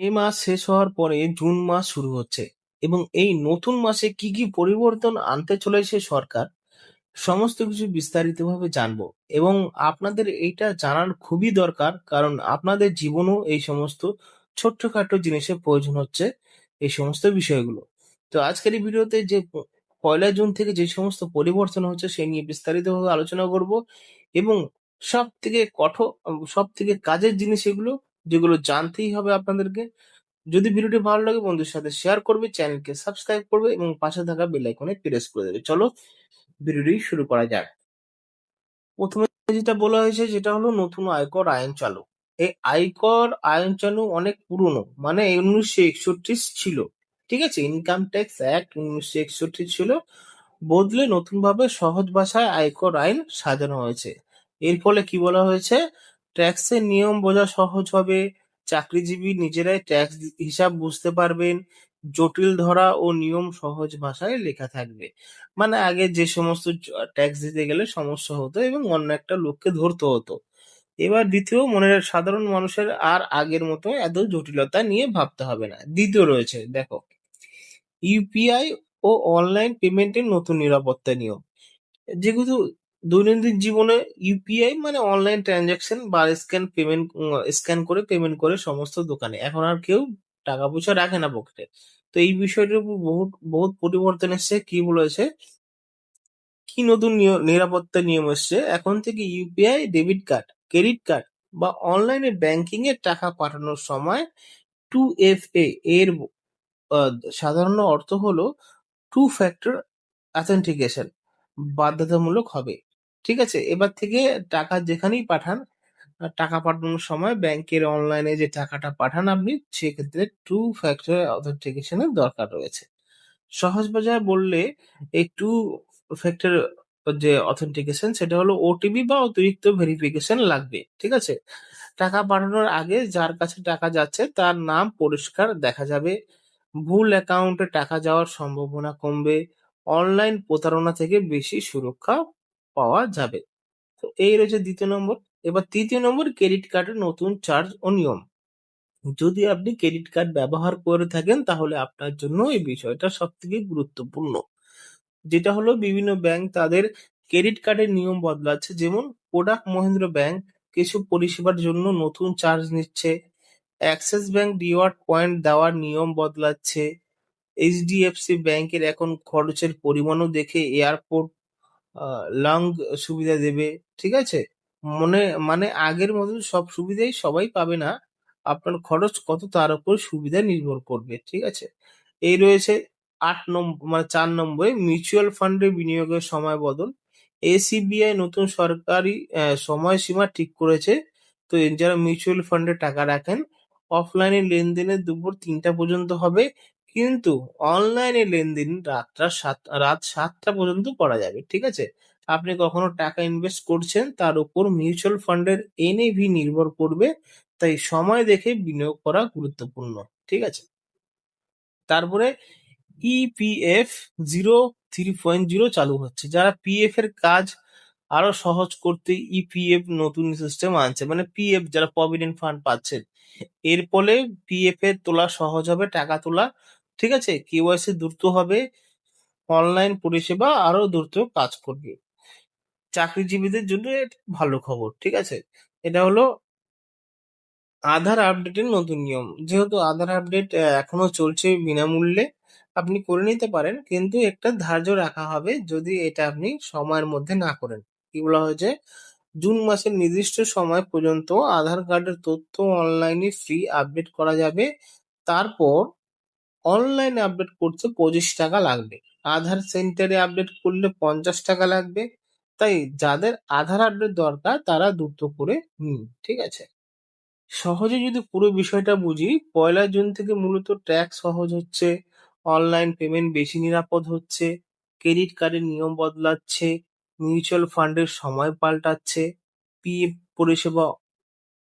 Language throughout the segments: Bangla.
মে মাস শেষ হওয়ার পরে জুন মাস শুরু হচ্ছে এবং এই নতুন মাসে কি কি পরিবর্তন আনতে চলেছে সরকার সমস্ত কিছু বিস্তারিতভাবে জানবো এবং আপনাদের এইটা জানার খুবই দরকার কারণ আপনাদের জীবনেও এই সমস্ত ছোট্টখাটো জিনিসের প্রয়োজন হচ্ছে এই সমস্ত বিষয়গুলো। তো আজকের এই ভিডিওতে যে পয়লা জুন থেকে যে সমস্ত পরিবর্তন হচ্ছে সেই নিয়ে বিস্তারিতভাবে আলোচনা করব এবং সব থেকে কাজের জিনিস এগুলো যেগুলো জানতেই হবে আপনাদেরকে। যদি ভিডিওটি ভালো লাগে বন্ধুর সাথে শেয়ার করবে, চ্যানেলকে সাবস্ক্রাইব করবে এবং পাশে থাকা বেল আইকনে প্রেস করে দেবে। চলো ভিডিওটি শুরু করা যাক। প্রথমে যেটা বলা হয়েছে যেটা হলো নতুন আয়কর আইন চালু। এই আয়কর আইন চালু অনেক পুরনো, মানে 1961 ছিল। ঠিক আছে, ইনকাম ট্যাক্স অ্যাক্ট 1961 ছিল, বদলে নতুন ভাবে সহজ ভাষায় আয়কর আইন সাজানো হয়েছে। এর ফলে কি বলা হয়েছে, ট্যাক্সের নিয়ম বোঝা সহজ হবে, চাকরিজীবী নিজেরাই ট্যাক্স হিসাব বুঝতে পারবেন, জটিল ধরা ও নিয়ম সহজ ভাষায় লেখা থাকবে। মানে আগে যে সমস্ত ট্যাক্স দিতে গেলে সমস্যা হতো এবং অন্য একটা লোককে ধরতে হতো, এবার দ্বিতীয় মনে সাধারণ মানুষের আর আগের মতো এত জটিলতা নিয়ে ভাবতে হবে না। দ্বিতীয় রয়েছে দেখো, ইউপিআই ও অনলাইন পেমেন্টের নতুন নিরাপত্তা নিয়ম। যেহেতু দৈনন্দিন জীবনে ইউপিআই মানে অনলাইন ট্রানজাকশন বা স্ক্যান করে পেমেন্ট করে সমস্ত দোকানে, এখন আর কেউ টাকা পয়সা রাখে না পকেটে। তো এই বিষয়টার উপর বহুত বহুত পরিবর্তন এসছে। কি বলেছে, কি নতুন নিরাপত্তা নিয়ম এসছে, এখন থেকে UPI, debit card, credit card বা অনলাইনে ব্যাংকিং এর টাকা পাঠানোর সময় 2FA এর আহ, সাধারণ অর্থ হলো টু ফ্যাক্টর অথেন্টিকেশন বাধ্যতামূলক হবে। ঠিক আছে, এবার থেকে টাকা যেখানেই পাঠান, টাকা পাঠানোর সময় ব্যাংকের অনলাইনে যে টাকাটা পাঠান আপনি, সেক্ষেত্রে টু ফ্যাক্টর অথেন্টিকেশনের দরকার রয়েছে। সহজ ভাষায় বললে এই টু ফ্যাক্টর যে অথেন্টিকেশন সেটা হলো ওটিপি বা অতিরিক্ত ভেরিফিকেশন লাগবে। ঠিক আছে, টাকা পাঠানোর আগে যার কাছে টাকা যাচ্ছে তার নাম পরিষ্কার দেখা যাবে, ভুল অ্যাকাউন্টে টাকা যাওয়ার সম্ভাবনা কমবে, অনলাইন প্রতারণা থেকে বেশি সুরক্ষা পাওয়া যাবে। তো এই রয়েছে দ্বিতীয় নম্বর। এবার তৃতীয় নম্বর, ক্রেডিট কার্ডের নতুন চার্জ ও নিয়ম। যদি আপনি ক্রেডিট কার্ড ব্যবহার করে থাকেন তাহলে আপনার জন্য এই বিষয়টা সব থেকে গুরুত্বপূর্ণ। যেটা হলো বিভিন্ন ব্যাংক তাদের ক্রেডিট কার্ডের নিয়ম বদলাচ্ছে, যেমন কোটাক মহিন্দ্রা ব্যাংক কিছু পরিষেবার জন্য নতুন চার্জ নিচ্ছে, অ্যাক্সিস ব্যাংক রিওয়ার্ড পয়েন্ট দেওয়ার নিয়ম বদলাচ্ছে, এইচডিএফসি ব্যাংকের এখন খরচের পরিমাণও দেখে এয়ারপোর্ট লং সুবিধা দেবে। ঠিক আছে, মনে মানে আগের মতো সব সুবিধাই সবাই পাবে না, আপনার খরচ কত তার উপর সুবিধা নির্ভর করবে। ঠিক আছে, এই রয়েছে 8 নম্বর, মানে 4 নম্বরে মিউচুয়াল ফান্ডে বিনিয়োগের সময় বদল। এসিবিআই নতুন সরকারি সময়সীমা ঠিক করেছে। তো যারা মিউচুয়াল ফান্ডে টাকা রাখেন, অফলাইনে লেনদেনের দুপুর 3টা পর্যন্ত হবে, কিন্তু অনলাইনে লেনদেন রাত 7টা পর্যন্ত করা যাবে। ঠিক আছে, আপনি কখনো টাকা ইনভেস্ট করছেন তার উপর মিউচুয়াল ফান্ডের এনএভি নির্ভর করবে, তাই সময় দেখে বিনিয়োগ করা গুরুত্বপূর্ণ। ঠিক আছে, তারপরে ইপিএফ 03.0 চালু হচ্ছে। যারা পিএফ এর কাজ আরো সহজ করতে ইপিএফ নতুন সিস্টেম আনছে, মানে পিএফ যারা প্রভিডেন্ট ফান্ড পাচ্ছেন, এর ফলে পিএফ এর তোলা সহজ হবে, টাকা তোলা। ঠিক আছে, কেওয়াইসি দ্রুত হবে, অনলাইন পরিষেবা আরো দ্রুত কাজ করবে। চাকরিজীবীদের জন্য এটা ভালো খবর। ঠিক আছে, এটা হলো আধার আপডেটের নতুন নিয়ম। যেহেতু আধার আপডেট এখনো চলছে বিনামূল্যে, আপনি করে নিতে পারেন, কিন্তু একটা ধার্য রাখা হবে যদি এটা আপনি সময়ের মধ্যে না করেন। কি বলা হয়েছে, জুন মাসের নির্দিষ্ট সময় পর্যন্ত আধার কার্ডের তথ্য অনলাইনে ফ্রি আপডেট করা যাবে। তারপর অনলাইন আপডেট করতে 25 টাকা লাগবে, আধার সেন্টারে আপডেট করলে 50 টাকা লাগবে। তাই যাদের আধার আপডেট দরকার তারা দ্রুত করে নিন। ঠিক আছে, সহজে যদি পুরো বিষয়টা বুঝি, পয়লা জুন থেকে মূলত ট্যাক্স সহজ হচ্ছে, অনলাইন পেমেন্ট বেশি নিরাপদ হচ্ছে, ক্রেডিট কার্ডের নিয়ম বদলাচ্ছে, মিউচুয়াল ফান্ডের সময় পাল্টাচ্ছে, পিএফ পরিষেবা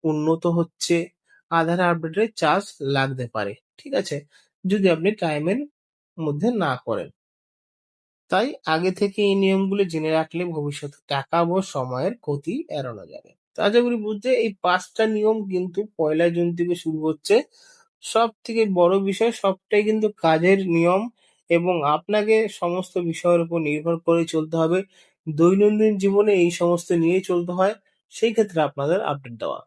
উন্নত হচ্ছে, আধার আপডেটের চার্জ লাগতে পারে। ঠিক আছে, যদি আপনি টাইমের মধ্যে না করেন। তাই আগে থেকে এই নিয়মগুলো জেনে রাখলে ভবিষ্যতে টাকা ও সময়ের ক্ষতি এড়ানো যাবে। তো আশা করি বুঝতে এই 5টা নিয়ম কিন্তু পয়লা জুন থেকে শুরু হচ্ছে। সবথেকে বড় বিষয় সবটাই কিন্তু কাজের নিয়ম এবং আপনাকে সমস্ত বিষয়ের উপর নির্ভর করে চলতে হবে। দৈনন্দিন জীবনে এই সমস্ত নিয়েই চলতে হয়। সেই ক্ষেত্রে আপনাদের আপডেট দেওয়া।